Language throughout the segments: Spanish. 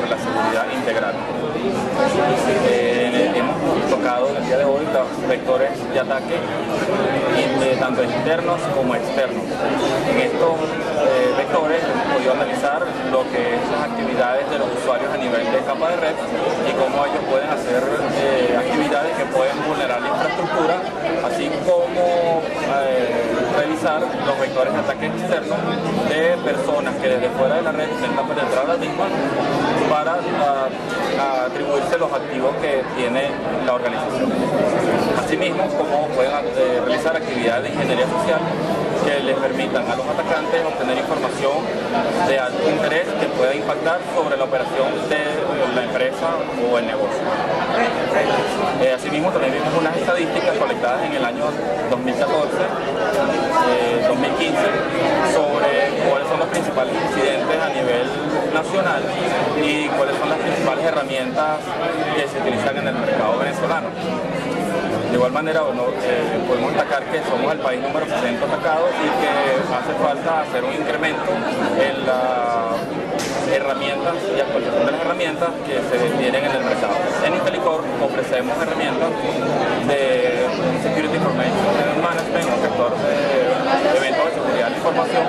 la seguridad integral. Hemos tocado el día de hoy los vectores de ataque, tanto internos como externos. En estos vectores hemos podido analizar lo que es las actividades de los usuarios a nivel de capa de red y cómo ellos pueden hacer actividades que pueden vulnerar la infraestructura, así como revisar los vectores de ataque externos de personas que desde fuera de la red intentan penetrar a la misma para atribuirse los activos que tiene la organización. Asimismo, como pueden realizar actividades de ingeniería social que les permitan a los atacantes obtener información de alto interés que pueda impactar sobre la operación de la empresa o el negocio. Asimismo, también vimos unas estadísticas colectadas en el año 2014, 2015, sobre cuáles son los principales incidentes a nivel nacional y cuáles son las principales herramientas que se utilizan en el mercado venezolano. De igual manera, podemos destacar que somos el país número 60 atacado y que hace falta hacer un incremento en las herramientas y actualización de las herramientas que se tienen en el mercado. En Intelicor ofrecemos herramientas de Security Information Management, un sector de eventos de seguridad de la información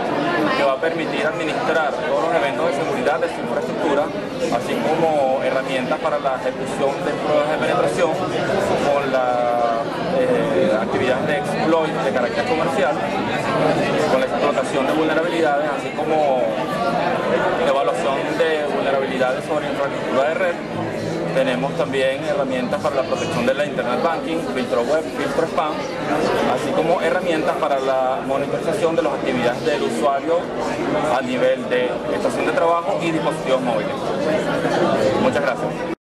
que va a permitir administrar todos los eventos de seguridad de su infraestructura, así como herramientas para la ejecución de pruebas de penetración con la actividades de exploit de carácter comercial, con la explotación de vulnerabilidades, así como evaluación de vulnerabilidades sobre infraestructura de red. Tenemos también herramientas para la protección de la Internet Banking, filtro web, filtro spam, así como herramientas para la monitorización de las actividades del usuario a nivel de estación de trabajo y dispositivos móviles. Muchas gracias.